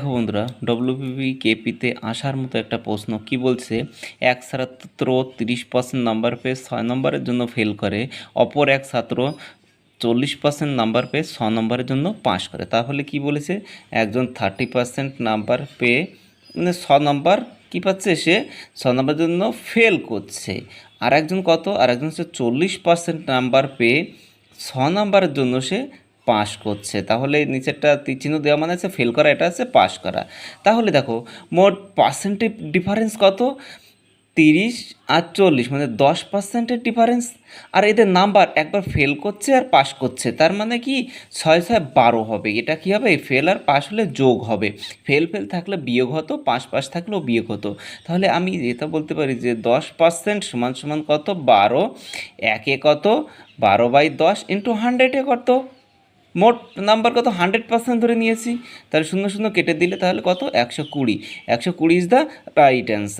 দেখো বন্ধুরা, ডব্লিউবিপিকেপিতে আসার মতো একটা প্রশ্ন কি বলছে, এক ছাত্র 30% নাম্বার পেয়ে 6 নম্বরের জন্য ফেল করে, অপর এক ছাত্র 40% নাম্বার পেয়ে 6 নম্বরের জন্য পাস করে। তাহলে কি বলেছে, একজন 30% নাম্বার পেয়ে মানে 6 নম্বর কী পাচ্ছে, সে 6 নম্বরের জন্য ফেল করছে। আর একজন কত, আর একজন হচ্ছে 40% নাম্বার পেয়ে 6 নম্বরের জন্য সে পাস করছে। তাহলে নিচেরটা তীর চিহ্ন দেওয়া মানে আছে ফেল করা, এটা আছে পাস করা। তাহলে দেখো মোট পার্সেন্টেজ ডিফারেন্স কত, 30 আর 40, মানে 10%-এর ডিফারেন্স। আর এদের নাম্বার একবার ফেল করছে আর পাস করছে, তার মানে কি 6 6 12 হবে। এটা কি হবে, ফেল আর পাস হলে যোগ হবে, ফেল ফেল থাকলে বিয়োগ হতো, পাস পাস থাকলেও বিয়োগ হতো। তাহলে আমি এটা বলতে পারি যে 10% সমান সমান কত, 12, একে কত 12/10 ইন্টু 100-এ কত, মোট নাম্বার কত 100% ধরে নিয়েছি। তাহলে 0 0 কেটে দিলে তাহলে কত, 120। 120 ইজ দ্য রাইট অ্যান্সার।